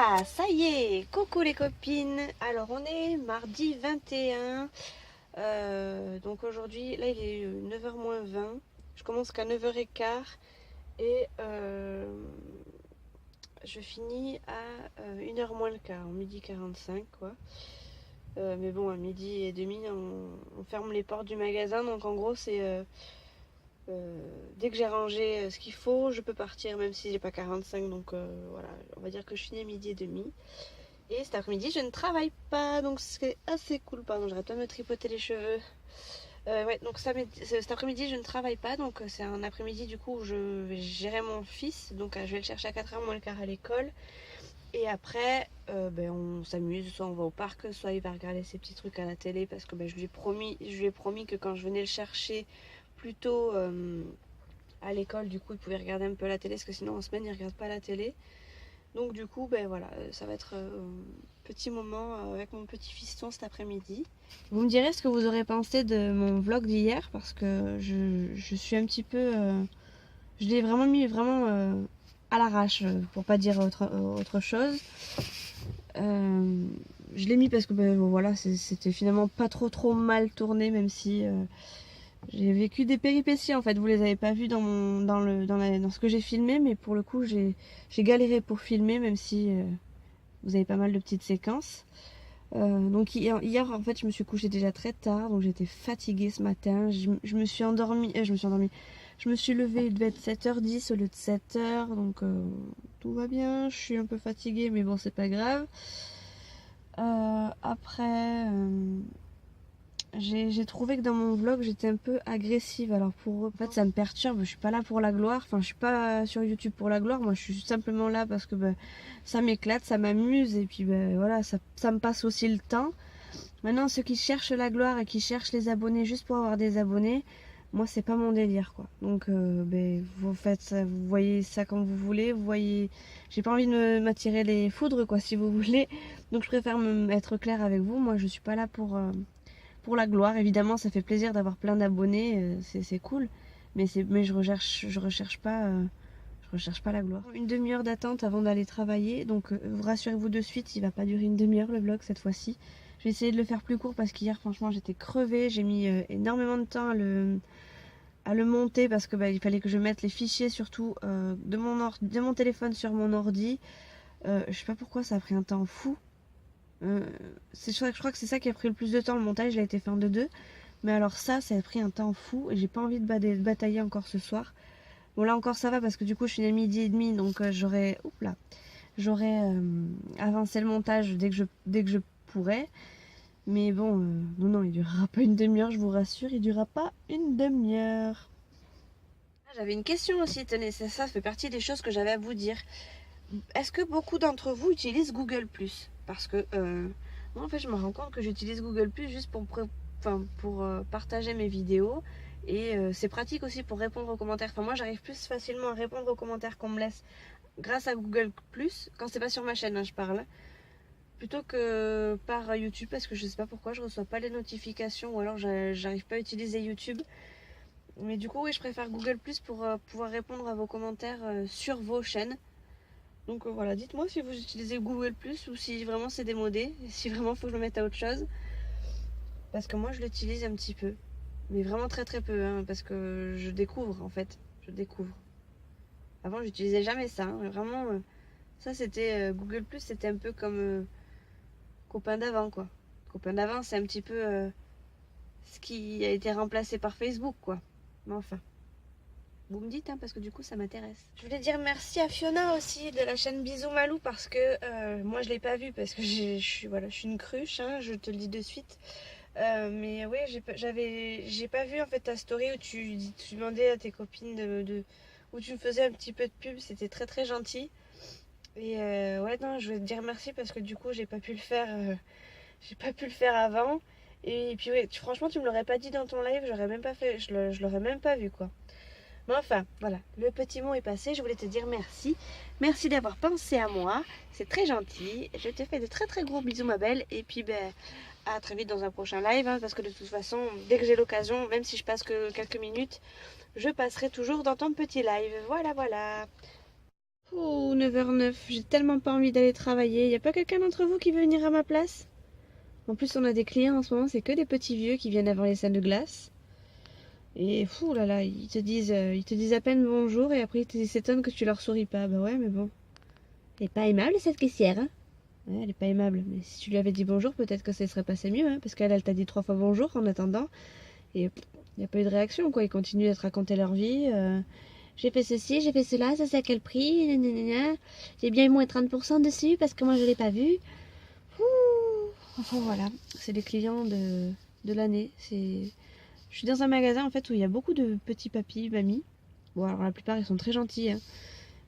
Voilà, ça y est, coucou les copines. Alors on est mardi 21. Donc aujourd'hui, là il est 9h moins 20. Je commence qu'à 9h15 et je finis à 1h moins le quart, midi 45 quoi. Mais bon, à midi et demi, on ferme les portes du magasin. Donc en gros, c'est dès que j'ai rangé ce qu'il faut, je peux partir, même si j'ai pas 45. Donc voilà, on va dire que je finis à midi et demi. Et cet après-midi, je ne travaille pas, donc c'est assez cool. Pardon, j'arrête pas de me tripoter les cheveux. Ouais, donc cet après-midi, je ne travaille pas, donc c'est un après-midi du coup où je vais gérer mon fils. Donc je vais le chercher à 4h moins le quart à l'école. Et après, on s'amuse, soit on va au parc, soit il va regarder ses petits trucs à la télé parce que je lui ai promis que quand je venais le chercher plus tôt à l'école, du coup, il pouvait regarder un peu la télé parce que sinon en semaine, il regarde pas la télé. Donc du coup, voilà, ça va être un petit moment avec mon petit fiston cet après-midi. Vous me direz ce que vous aurez pensé de mon vlog d'hier parce que je suis un petit peu... je l'ai vraiment mis à l'arrache pour pas dire autre chose. Je l'ai mis parce que voilà, c'était finalement pas trop mal tourné, même si j'ai vécu des péripéties en fait. Vous les avez pas vues dans ce que j'ai filmé, mais pour le coup j'ai galéré pour filmer, même si vous avez pas mal de petites séquences. Donc hier en fait je me suis couchée déjà très tard, donc j'étais fatiguée ce matin. Je me suis endormie, je me suis levée, il devait être 7h10 au lieu de 7h, donc tout va bien. Je suis un peu fatiguée, mais bon, c'est pas grave. Après, j'ai trouvé que dans mon vlog, j'étais un peu agressive. Alors en fait, ça me perturbe. Je suis pas là pour la gloire. Enfin, je suis pas sur YouTube pour la gloire. Moi, je suis simplement là parce que ça m'éclate, ça m'amuse. Et puis, voilà, ça me passe aussi le temps. Maintenant, ceux qui cherchent la gloire et qui cherchent les abonnés juste pour avoir des abonnés, moi, c'est pas mon délire, quoi. Donc, vous faites ça, vous voyez ça comme vous voulez. Vous voyez, j'ai pas envie de m'attirer les foudres, quoi, si vous voulez. Donc, je préfère être claire avec vous. Moi, je suis pas là pour la gloire. Évidemment, ça fait plaisir d'avoir plein d'abonnés, c'est cool. Mais je recherche pas la gloire. Une demi-heure d'attente avant d'aller travailler. Donc, rassurez-vous de suite, il va pas durer une demi-heure le vlog cette fois-ci. Je vais essayer de le faire plus court parce qu'hier, franchement, j'étais crevée. J'ai mis énormément de temps à le monter parce que il fallait que je mette les fichiers surtout de mon téléphone sur mon ordi. Je sais pas pourquoi ça a pris un temps fou. Je crois que c'est ça qui a pris le plus de temps. Le montage, il a été fait en 2-2. Mais alors ça a pris un temps fou et j'ai pas envie de batailler encore ce soir. Bon, là encore ça va parce que du coup je suis à midi et demi, donc j'aurais avancé le montage dès que je pourrais. Mais bon, non, il durera pas une demi-heure, je vous rassure, il durera pas une demi-heure. J'avais une question aussi, tenez, ça fait partie des choses que j'avais à vous dire. Est-ce que beaucoup d'entre vous utilisent Google Plus? Parce que moi en fait je me rends compte que j'utilise Google Plus juste pour partager mes vidéos. Et c'est pratique aussi pour répondre aux commentaires. Enfin moi j'arrive plus facilement à répondre aux commentaires qu'on me laisse grâce à Google Plus, quand c'est pas sur ma chaîne, hein, je parle. Plutôt que par YouTube parce que je sais pas pourquoi je reçois pas les notifications ou alors j'arrive pas à utiliser YouTube. Mais du coup oui je préfère Google Plus pour pouvoir répondre à vos commentaires sur vos chaînes. Donc voilà, dites-moi si vous utilisez Google Plus ou si vraiment c'est démodé, et si vraiment il faut que je me mette à autre chose. Parce que moi je l'utilise un petit peu. Mais vraiment très peu, hein, parce que je découvre en fait. Je découvre. Avant j'utilisais jamais ça, hein, vraiment. Ça c'était Google Plus, c'était un peu comme copain d'avant quoi. Copain d'avant c'est un petit peu ce qui a été remplacé par Facebook quoi. Mais enfin. Vous me dites, hein, parce que du coup ça m'intéresse. Je voulais dire merci à Fiona aussi de la chaîne Bisous Malou parce que moi je l'ai pas vue parce que je suis une cruche, hein, je te le dis de suite. Mais oui, j'ai pas vu en fait ta story où tu demandais à tes copines où tu me faisais un petit peu de pub, c'était très gentil. Et ouais non, je voulais te dire merci parce que du coup j'ai pas pu le faire avant. Et puis ouais, franchement tu me l'aurais pas dit dans ton live, j'aurais même pas fait, je l'aurais même pas vu quoi. Mais enfin, voilà, le petit mot est passé. Je voulais te dire merci. Merci d'avoir pensé à moi. C'est très gentil. Je te fais de très gros bisous, ma belle. Et puis, à très vite dans un prochain live. Hein, parce que de toute façon, dès que j'ai l'occasion, même si je passe que quelques minutes, je passerai toujours dans ton petit live. Voilà. Oh, 9h09, j'ai tellement pas envie d'aller travailler. Y a pas quelqu'un d'entre vous qui veut venir à ma place? En plus, on a des clients en ce moment, c'est que des petits vieux qui viennent avant les salles de glace. Et fou là là, ils te disent à peine bonjour et après ils s'étonnent que tu leur souris pas. Bah ouais, mais bon. Elle est pas aimable cette caissière, hein? Ouais, elle est pas aimable. Mais si tu lui avais dit bonjour, peut-être que ça serait passé mieux, hein, parce qu'elle t'a dit 3 fois bonjour en attendant. Et il n'y a pas eu de réaction, quoi. Ils continuent à te raconter leur vie. J'ai fait ceci, j'ai fait cela, ça c'est à quel prix? J'ai bien eu moins 30% dessus parce que moi je l'ai pas vu. Enfin voilà, c'est les clients de l'année. Je suis dans un magasin en fait où il y a beaucoup de petits papis, mamies. Bon alors la plupart ils sont très gentils, hein.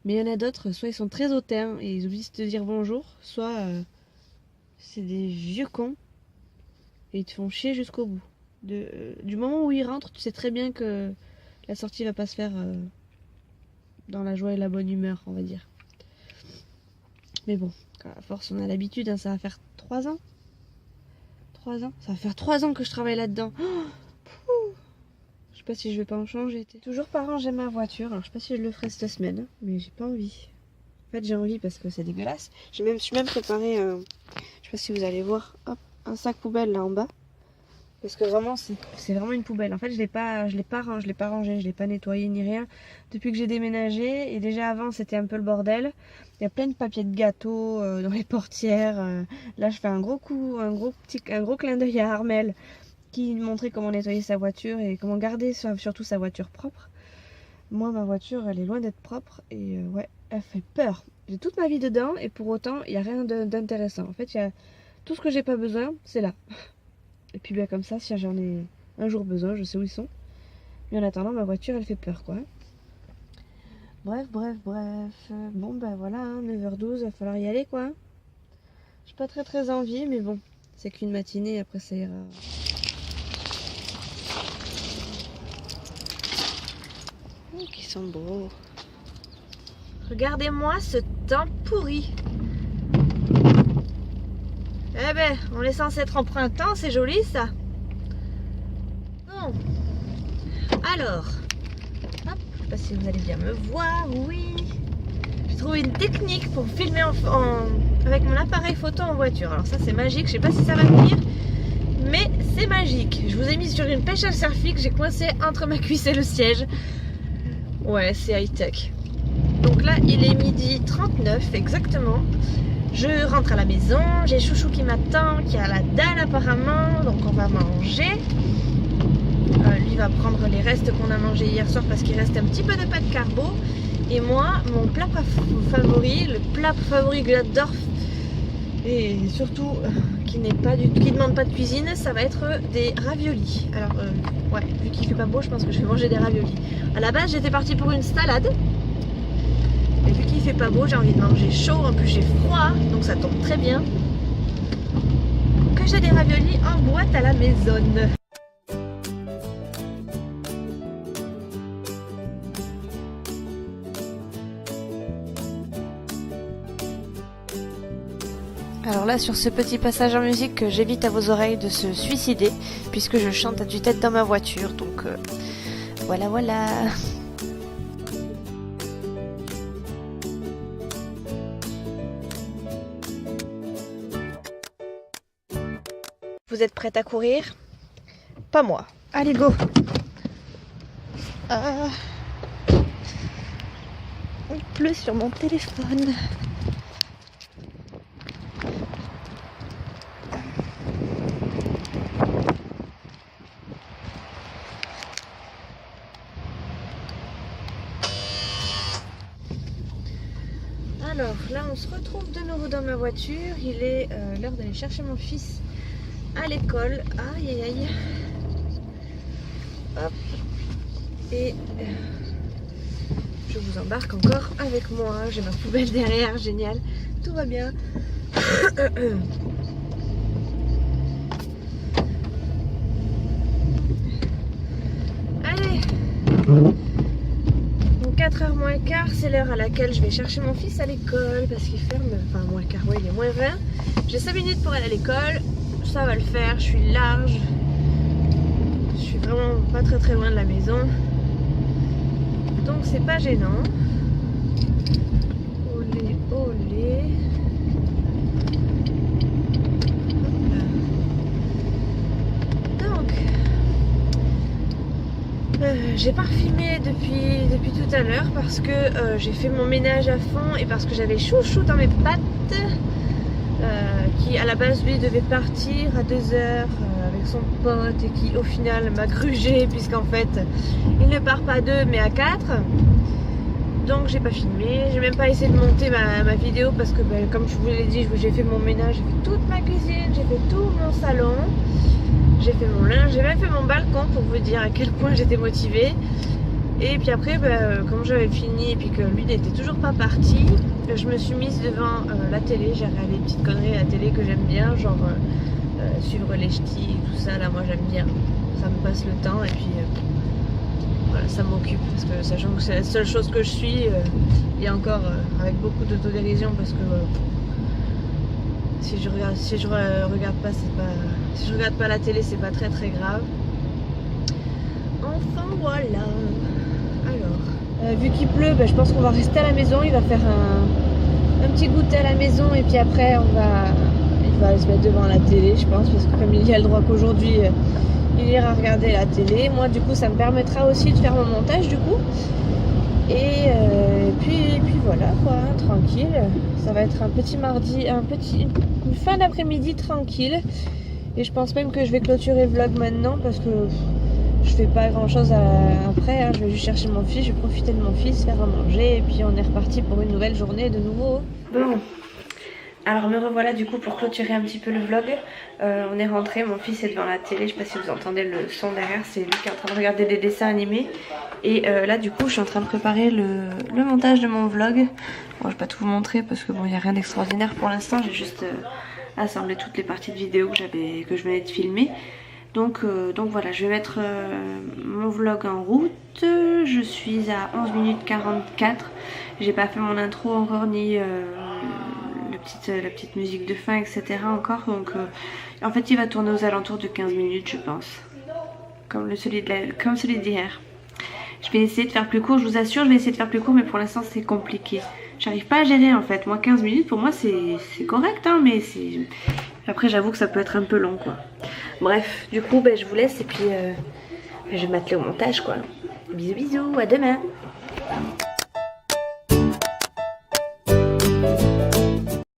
Mais il y en a d'autres, soit ils sont très hautains et ils oublient de te dire bonjour, soit c'est des vieux cons et ils te font chier jusqu'au bout. Du moment où ils rentrent, tu sais très bien que la sortie va pas se faire dans la joie et la bonne humeur, on va dire. Mais bon, à force on a l'habitude, hein, ça va faire 3 ans. 3 ans. Ça va faire 3 ans que je travaille là-dedans. Je sais pas si je vais pas en changer. Toujours pas ranger ma voiture. Alors je sais pas si je le ferai cette semaine, hein, mais j'ai pas envie. En fait j'ai envie parce que c'est dégueulasse. Je suis même préparé, je sais pas si vous allez voir, hop, un sac poubelle là en bas. Parce que vraiment c'est vraiment une poubelle. En fait je l'ai pas rangé, je l'ai pas nettoyé ni rien depuis que j'ai déménagé. Et déjà avant c'était un peu le bordel. Il y a plein de papiers de gâteau dans les portières. Là je fais un gros clin d'œil à Armel qui montrait comment nettoyer sa voiture et comment garder surtout sa voiture propre. Moi ma voiture elle est loin d'être propre et ouais elle fait peur. J'ai toute ma vie dedans et pour autant il n'y a rien d'intéressant. En fait il y a tout ce que j'ai pas besoin c'est là. Et puis bien comme ça, si j'en ai un jour besoin, je sais où ils sont. Mais en attendant, ma voiture, elle fait peur, quoi. Bref. Bon, ben voilà, hein, 9h12, il va falloir y aller, quoi. J'ai pas très envie, mais bon, c'est qu'une matinée, après ça ira. Oh, qui sont beaux. Regardez-moi ce temps pourri. Eh ben, on est censé être en printemps, c'est joli ça. Bon. Alors, hop, je sais pas si vous allez bien me voir, oui. J'ai trouvé une technique pour filmer avec mon appareil photo en voiture. Alors ça c'est magique, je sais pas si ça va venir, mais c'est magique. Je vous ai mis sur une pêche à selfie que j'ai coincée entre ma cuisse et le siège. Ouais, c'est high-tech. Donc là, il est 12h39 exactement. Je rentre à la maison, j'ai Chouchou qui m'attend, qui a la dalle apparemment, donc on va manger. Lui va prendre les restes qu'on a mangé hier soir parce qu'il reste un petit peu de pâte carbo. Et moi, mon plat favori, le plat favori que j'adore, et surtout qui demande pas de cuisine, ça va être des raviolis. Alors ouais, vu qu'il fait pas beau, je pense que je vais manger des raviolis. À la base, j'étais partie pour une salade. Et vu qu'il fait pas beau, j'ai envie de manger chaud, en plus j'ai froid, donc ça tombe très bien que j'ai des raviolis en boîte à la maison. Alors là, sur ce petit passage en musique, j'évite à vos oreilles de se suicider, puisque je chante à tue-tête dans ma voiture, donc voilà. Vous êtes prête à courir? Pas moi. Allez, go! Il pleut sur mon téléphone. Alors là, on se retrouve de nouveau dans ma voiture. Il est l'heure d'aller chercher mon fils à l'école. Aïe. Hop. Et je vous embarque encore avec moi. J'ai ma poubelle derrière, génial. Tout va bien. Allez. 4h moins quart, c'est l'heure à laquelle je vais chercher mon fils à l'école parce qu'il ferme, enfin moins quart, ouais, il est moins 20. J'ai 5 minutes pour aller à l'école, ça va le faire, je suis large, je suis vraiment pas très loin de la maison, donc c'est pas gênant. Donc, j'ai pas refilmé depuis tout à l'heure parce que j'ai fait mon ménage à fond et parce que j'avais chouchou dans mes pattes qui à la base lui devait partir à 2 heures avec son pote et qui au final m'a grugé puisqu'en fait il ne part pas à 2 mais à 4. Donc j'ai pas filmé, j'ai même pas essayé de monter ma vidéo parce que comme je vous l'ai dit, j'ai fait mon ménage, j'ai fait toute ma cuisine, j'ai fait tout mon salon, j'ai fait mon linge, j'ai même fait mon balcon pour vous dire à quel point j'étais motivée. Et puis après, comme j'avais fini et puis que lui n'était toujours pas parti, je me suis mise devant la télé, j'ai regardé des petites conneries à la télé que j'aime bien, genre suivre les ch'tis et tout ça, là moi j'aime bien, ça me passe le temps et puis voilà, ça m'occupe parce que sachant que c'est la seule chose que je suis et encore avec beaucoup d'autodérision parce que si je regarde pas la télé c'est pas très grave. Enfin voilà. Alors vu qu'il pleut, je pense qu'on va rester à la maison, il va faire un petit goûter à la maison et puis après il va se mettre devant la télé je pense parce que comme il y a le droit qu'aujourd'hui il ira regarder la télé. Moi du coup ça me permettra aussi de faire mon montage du coup. Et puis voilà quoi, tranquille. Ça va être un petit mardi, une fin d'après-midi tranquille. Et je pense même que je vais clôturer le vlog maintenant parce que je fais pas grand chose après. Hein. Je vais juste chercher mon fils, je vais profiter de mon fils, faire à manger et puis on est reparti pour une nouvelle journée de nouveau. Bon. Alors me revoilà du coup pour clôturer un petit peu le vlog. On est rentré, mon fils est devant la télé, je sais pas si vous entendez le son derrière, c'est lui qui est en train de regarder des dessins animés. Et là du coup je suis en train de préparer le montage de mon vlog. Bon, je vais pas tout vous montrer parce que bon il n'y a rien d'extraordinaire pour l'instant, j'ai juste assemblé toutes les parties de vidéo que je venais de filmer. Donc voilà, je vais mettre mon vlog en route. Je suis à 11 minutes 44. J'ai pas fait mon intro encore ni la petite musique de fin etc encore. Donc en fait il va tourner aux alentours de 15 minutes je pense. Comme celui d'hier. Je vais essayer de faire plus court, je vous assure je vais essayer de faire plus court mais pour l'instant c'est compliqué. J'arrive pas à gérer en fait. Moi 15 minutes pour moi c'est correct hein, mais c'est... Après j'avoue que ça peut être un peu long quoi. Bref, du coup je vous laisse et puis je vais m'atteler au montage quoi. Bisous bisous, à demain.